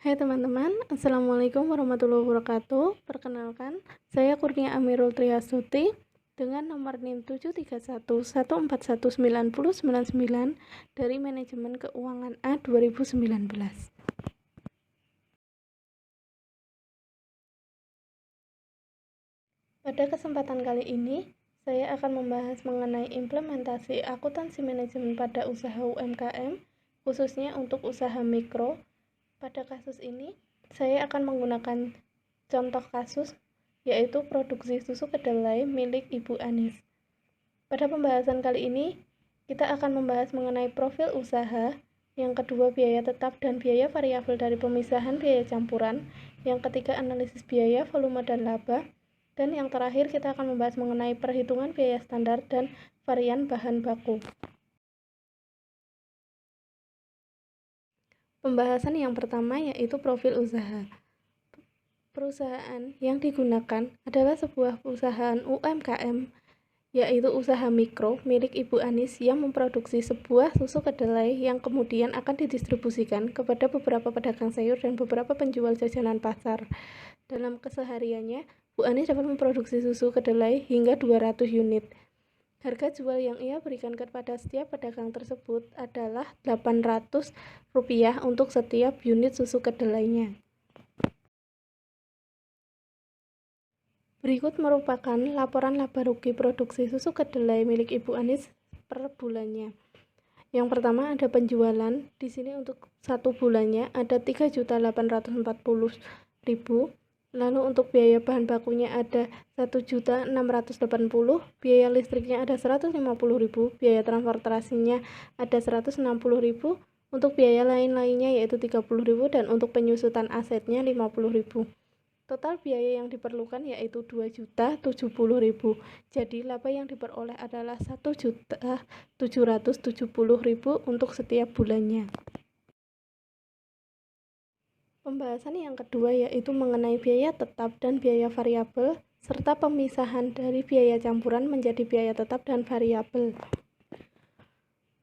Hai teman-teman, Assalamualaikum warahmatullahi wabarakatuh. Perkenalkan, saya Kurnia Amirul Triastuti dengan nomor NIM 731141999 dari Manajemen Keuangan A 2019. Pada kesempatan kali ini, saya akan membahas mengenai implementasi akuntansi manajemen pada usaha UMKM, khususnya untuk usaha mikro. Pada kasus ini, saya akan menggunakan contoh kasus, yaitu produksi susu kedelai milik Ibu Anis. Pada pembahasan kali ini, kita akan membahas mengenai profil usaha, yang kedua biaya tetap dan biaya variabel dari pemisahan biaya campuran, yang ketiga analisis biaya, volume, dan laba, dan yang terakhir kita akan membahas mengenai perhitungan biaya standar dan varian bahan baku. Pembahasan yang pertama yaitu profil usaha. Perusahaan yang digunakan adalah sebuah perusahaan UMKM, yaitu usaha mikro milik Ibu Anis yang memproduksi sebuah susu kedelai yang kemudian akan didistribusikan kepada beberapa pedagang sayur dan beberapa penjual jajanan pasar. Dalam kesehariannya, Bu Anis dapat memproduksi susu kedelai hingga 200 unit. Harga jual yang ia berikan kepada setiap pedagang tersebut adalah Rp800 untuk setiap unit susu kedelainya. Berikut merupakan laporan laba rugi produksi susu kedelai milik Ibu Anis per bulannya. Yang pertama ada penjualan. Di sini untuk satu bulannya ada 3.840.000. Lalu untuk biaya bahan bakunya ada 1.680.000, biaya listriknya ada 150.000, biaya transportasinya ada 160.000, untuk biaya lain-lainnya yaitu 30.000 dan untuk penyusutan asetnya 50.000. Total biaya yang diperlukan yaitu 2.070.000. Jadi laba yang diperoleh adalah 1.770.000 untuk setiap bulannya. Pembahasan yang kedua yaitu mengenai biaya tetap dan biaya variabel serta pemisahan dari biaya campuran menjadi biaya tetap dan variabel.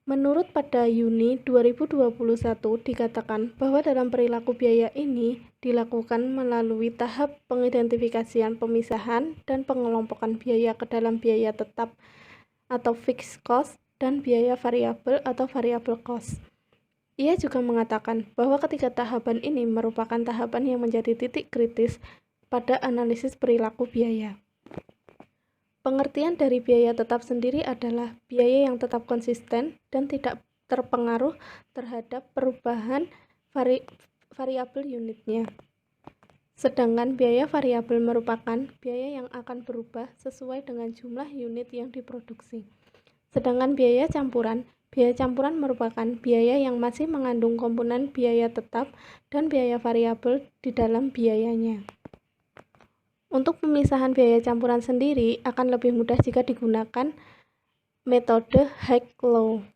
Menurut pada Juni 2021 dikatakan bahwa dalam perilaku biaya ini dilakukan melalui tahap pengidentifikasian pemisahan dan pengelompokan biaya ke dalam biaya tetap atau fixed cost dan biaya variabel atau variable cost. Ia juga mengatakan bahwa ketiga tahapan ini merupakan tahapan yang menjadi titik kritis pada analisis perilaku biaya. Pengertian dari biaya tetap sendiri adalah biaya yang tetap konsisten dan tidak terpengaruh terhadap perubahan variabel unitnya. Sedangkan biaya variabel merupakan biaya yang akan berubah sesuai dengan jumlah unit yang diproduksi. Sedangkan biaya campuran merupakan biaya yang masih mengandung komponen biaya tetap dan biaya variabel di dalam biayanya. Untuk pemisahan biaya campuran sendiri akan lebih mudah jika digunakan metode Hack-Low.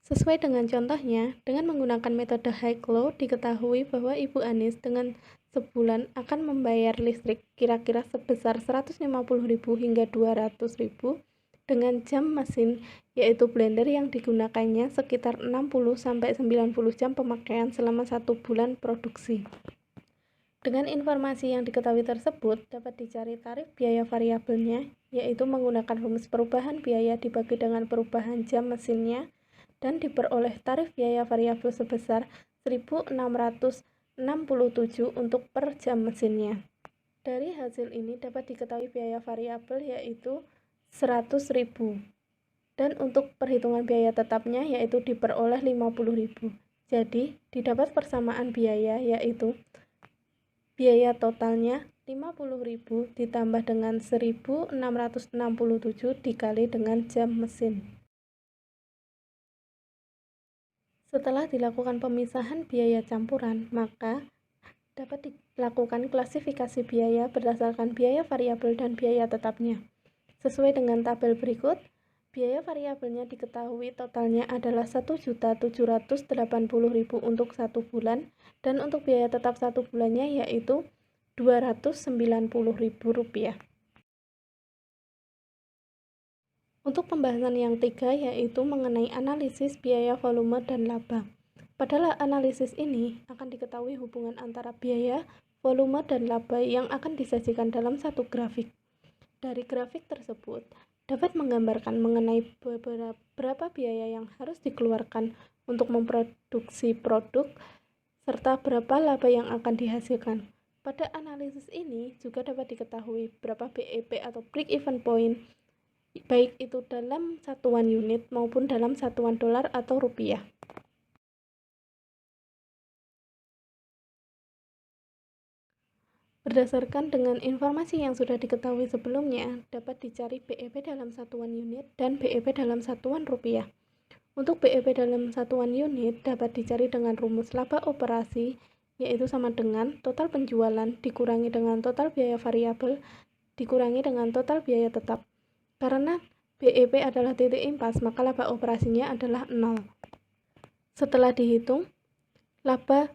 Sesuai dengan contohnya, dengan menggunakan metode Hack-Low diketahui bahwa Ibu Anis dengan sebulan akan membayar listrik kira-kira sebesar 150.000 hingga 200.000 dengan jam mesin yaitu blender yang digunakannya sekitar 60-90 jam pemakaian selama 1 bulan produksi. Dengan informasi yang diketahui tersebut dapat dicari tarif biaya variabelnya yaitu menggunakan rumus perubahan biaya dibagi dengan perubahan jam mesinnya dan diperoleh tarif biaya variabel sebesar 1.667 untuk per jam mesinnya. Dari hasil ini dapat diketahui biaya variabel yaitu 100.000 dan untuk perhitungan biaya tetapnya yaitu diperoleh 50.000. Jadi didapat persamaan biaya yaitu biaya totalnya 50.000 ditambah dengan 1.667 dikali dengan jam mesin. Setelah dilakukan pemisahan biaya campuran, maka dapat dilakukan klasifikasi biaya berdasarkan biaya variabel dan biaya tetapnya. Sesuai dengan tabel berikut, biaya variabelnya diketahui totalnya adalah 1.780.000 untuk 1 bulan dan untuk biaya tetap 1 bulannya yaitu Rp290.000. Untuk pembahasan yang ketiga yaitu mengenai analisis biaya, volume, dan laba. Pada analisis ini akan diketahui hubungan antara biaya, volume, dan laba yang akan disajikan dalam satu grafik. Dari grafik tersebut dapat menggambarkan mengenai berapa biaya yang harus dikeluarkan untuk memproduksi produk serta berapa laba yang akan dihasilkan. Pada analisis ini juga dapat diketahui berapa BEP atau break even point, baik itu dalam satuan unit maupun dalam satuan dolar atau rupiah. Berdasarkan dengan informasi yang sudah diketahui sebelumnya, dapat dicari BEP dalam satuan unit dan BEP dalam satuan rupiah. Untuk BEP dalam satuan unit dapat dicari dengan rumus laba operasi, yaitu sama dengan total penjualan dikurangi dengan total biaya variabel dikurangi dengan total biaya tetap. Karena BEP adalah titik impas, maka laba operasinya adalah 0. Setelah dihitung, laba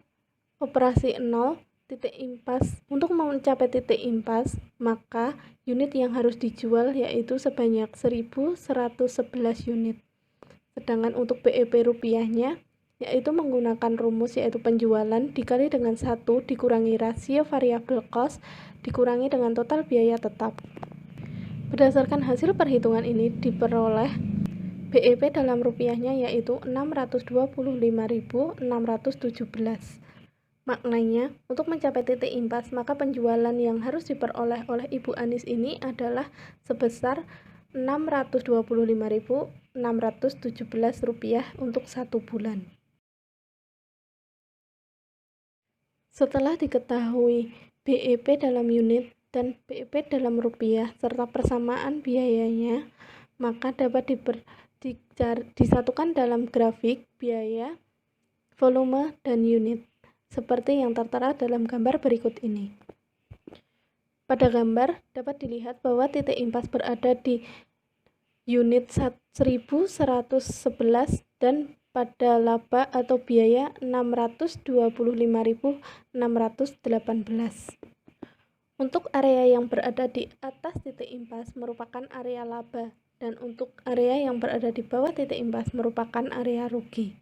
operasi 0, titik impas. Untuk mencapai titik impas, maka unit yang harus dijual yaitu sebanyak 1111 unit. Sedangkan untuk BEP rupiahnya yaitu menggunakan rumus yaitu penjualan dikali dengan 1 dikurangi rasio variabel cost dikurangi dengan total biaya tetap. Berdasarkan hasil perhitungan ini diperoleh BEP dalam rupiahnya yaitu 625.617. Maknanya, untuk mencapai titik impas, maka penjualan yang harus diperoleh oleh Ibu Anis ini adalah sebesar Rp625.617 untuk 1 bulan. Setelah diketahui BEP dalam unit dan BEP dalam rupiah serta persamaan biayanya, maka dapat disatukan dalam grafik biaya, volume, dan unit, seperti yang tertera dalam gambar berikut ini. Pada gambar dapat dilihat bahwa titik impas berada di unit 1111 dan pada laba atau biaya 625.618. Untuk area yang berada di atas titik impas merupakan area laba dan untuk area yang berada di bawah titik impas merupakan area rugi.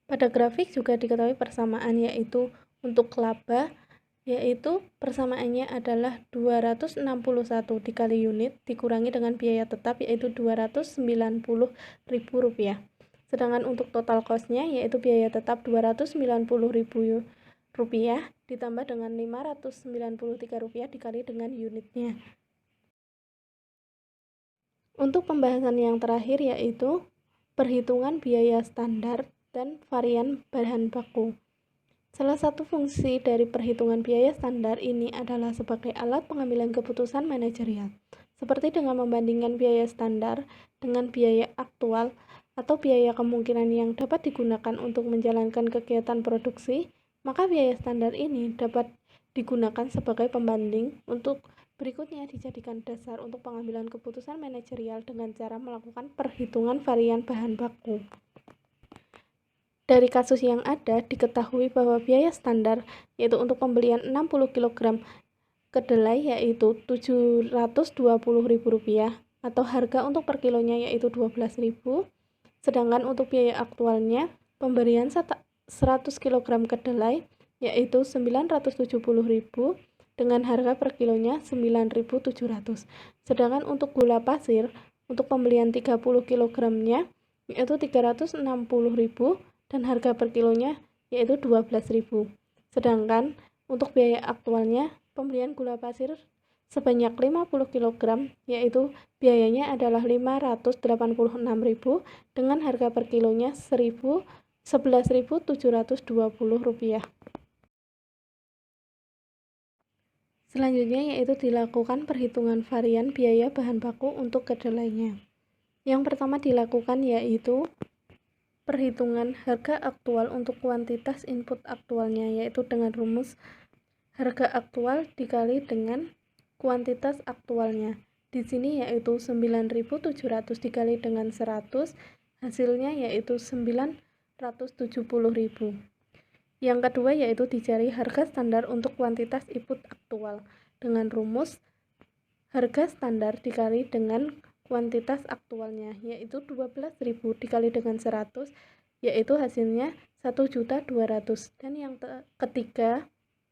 Pada grafik juga diketahui persamaan yaitu untuk laba yaitu persamaannya adalah 261 dikali unit dikurangi dengan biaya tetap yaitu Rp290.000. Sedangkan untuk total cost-nya yaitu biaya tetap Rp290.000 ditambah dengan Rp593 dikali dengan unitnya. Untuk pembahasan yang terakhir yaitu perhitungan biaya standar dan varian bahan baku. Salah satu fungsi dari perhitungan biaya standar ini adalah sebagai alat pengambilan keputusan manajerial, seperti dengan membandingkan biaya standar dengan biaya aktual atau biaya kemungkinan yang dapat digunakan untuk menjalankan kegiatan produksi, maka biaya standar ini dapat digunakan sebagai pembanding untuk berikutnya dijadikan dasar untuk pengambilan keputusan manajerial dengan cara melakukan perhitungan varian bahan baku. Dari kasus yang ada, diketahui bahwa biaya standar yaitu untuk pembelian 60 kg kedelai yaitu Rp720.000 atau harga untuk per kilonya yaitu Rp12.000. Sedangkan untuk biaya aktualnya pemberian 100 kg kedelai yaitu Rp970.000 dengan harga per kilonya Rp9.700. Sedangkan untuk gula pasir untuk pembelian 30 kg-nya yaitu Rp360.000 dan harga per kilonya yaitu Rp12.000. Sedangkan untuk biaya aktualnya pembelian gula pasir sebanyak 50 kg yaitu biayanya adalah Rp586.000 dengan harga per kilonya Rp11.720. Selanjutnya yaitu dilakukan perhitungan varian biaya bahan baku untuk kedelainya. Yang pertama dilakukan yaitu perhitungan harga aktual untuk kuantitas input aktualnya yaitu dengan rumus harga aktual dikali dengan kuantitas aktualnya. Di sini yaitu 9.700 dikali dengan 100, hasilnya yaitu 970.000. Yang kedua yaitu dicari harga standar untuk kuantitas input aktual dengan rumus harga standar dikali dengan kuantitas aktualnya, yaitu 12.000 dikali dengan 100, yaitu hasilnya 1.200.000. Dan yang ketiga,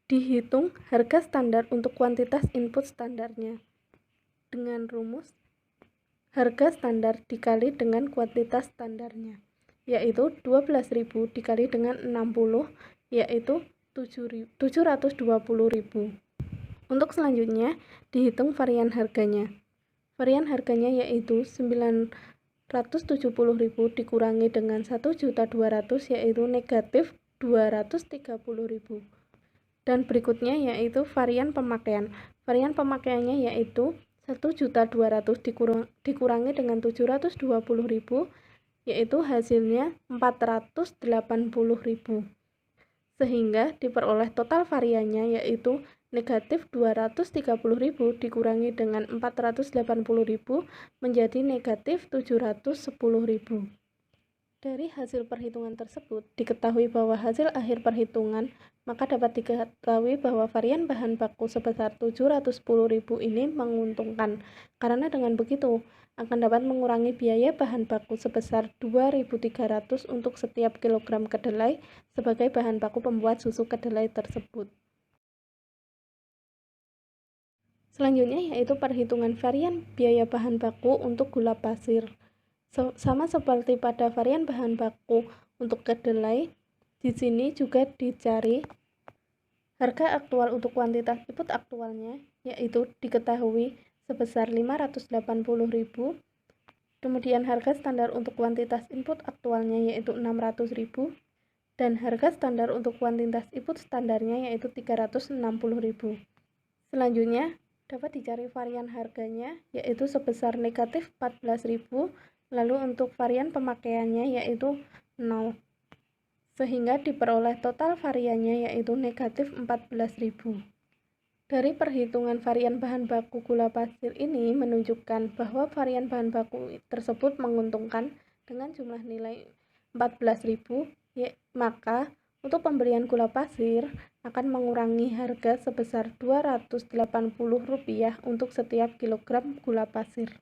dihitung harga standar untuk kuantitas input standarnya dengan rumus harga standar dikali dengan kuantitas standarnya, yaitu 12.000 dikali dengan 60, yaitu 720.000. Untuk selanjutnya, dihitung varian harganya. Varian harganya yaitu 970.000 dikurangi dengan 1.200.000, yaitu negatif 230.000. Dan berikutnya yaitu varian pemakaian. Varian pemakaiannya yaitu 1.200.000 dikurangi dengan 720.000, yaitu hasilnya 480.000. Sehingga diperoleh total variannya yaitu negatif 230.000 dikurangi dengan 480.000 menjadi negatif 710.000. Dari hasil perhitungan tersebut, diketahui bahwa hasil akhir perhitungan, maka dapat diketahui bahwa varian bahan baku sebesar 710.000 ini menguntungkan, karena dengan begitu akan dapat mengurangi biaya bahan baku sebesar 2.300 untuk setiap kilogram kedelai sebagai bahan baku pembuat susu kedelai tersebut. Selanjutnya yaitu perhitungan varian biaya bahan baku untuk gula pasir. Sama seperti pada varian bahan baku untuk kedelai, di sini juga dicari harga aktual untuk kuantitas input aktualnya, yaitu diketahui sebesar 580.000. Kemudian harga standar untuk kuantitas input aktualnya yaitu 600.000 dan harga standar untuk kuantitas input standarnya yaitu 360.000. Selanjutnya dapat dicari varian harganya yaitu sebesar negatif 14.000. Lalu untuk varian pemakaiannya yaitu 0, sehingga diperoleh total variannya yaitu negatif 14.000. Dari perhitungan varian bahan baku gula pasir ini menunjukkan bahwa varian bahan baku tersebut menguntungkan dengan jumlah nilai 14.000, maka untuk pembelian gula pasir akan mengurangi harga sebesar Rp280 untuk setiap kilogram gula pasir.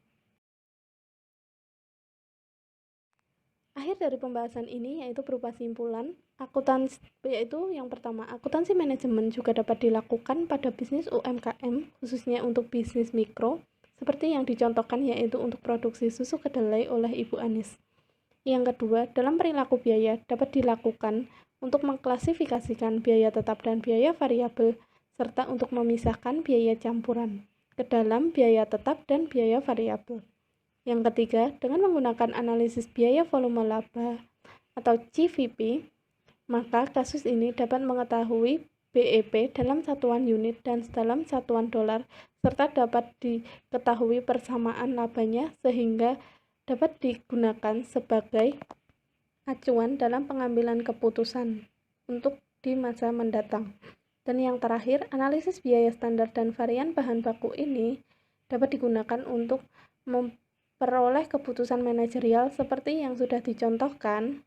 Akhir dari pembahasan ini yaitu berupa simpulan, yaitu yang pertama, akuntansi manajemen juga dapat dilakukan pada bisnis UMKM, khususnya untuk bisnis mikro, seperti yang dicontohkan yaitu untuk produksi susu kedelai oleh Ibu Anis. Yang kedua, dalam perilaku biaya dapat dilakukan untuk mengklasifikasikan biaya tetap dan biaya variabel, serta untuk memisahkan biaya campuran ke dalam biaya tetap dan biaya variabel. Yang ketiga, dengan menggunakan analisis biaya volume laba atau CVP, maka kasus ini dapat mengetahui BEP dalam satuan unit dan dalam satuan dolar, serta dapat diketahui persamaan labanya sehingga dapat digunakan sebagai acuan dalam pengambilan keputusan untuk di masa mendatang. Dan yang terakhir, analisis biaya standar dan varian bahan baku ini dapat digunakan untuk memperoleh keputusan manajerial seperti yang sudah dicontohkan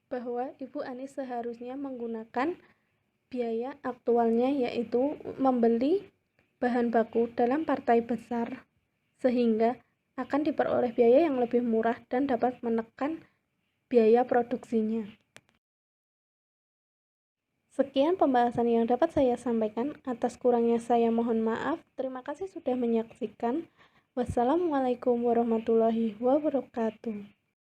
bahwa Ibu Anis seharusnya menggunakan biaya aktualnya yaitu membeli bahan baku dalam partai besar sehingga akan diperoleh biaya yang lebih murah dan dapat menekan biaya produksinya. Sekian pembahasan yang dapat saya sampaikan. Atas kurangnya saya mohon maaf. Terima kasih sudah menyaksikan. Wassalamualaikum warahmatullahi wabarakatuh.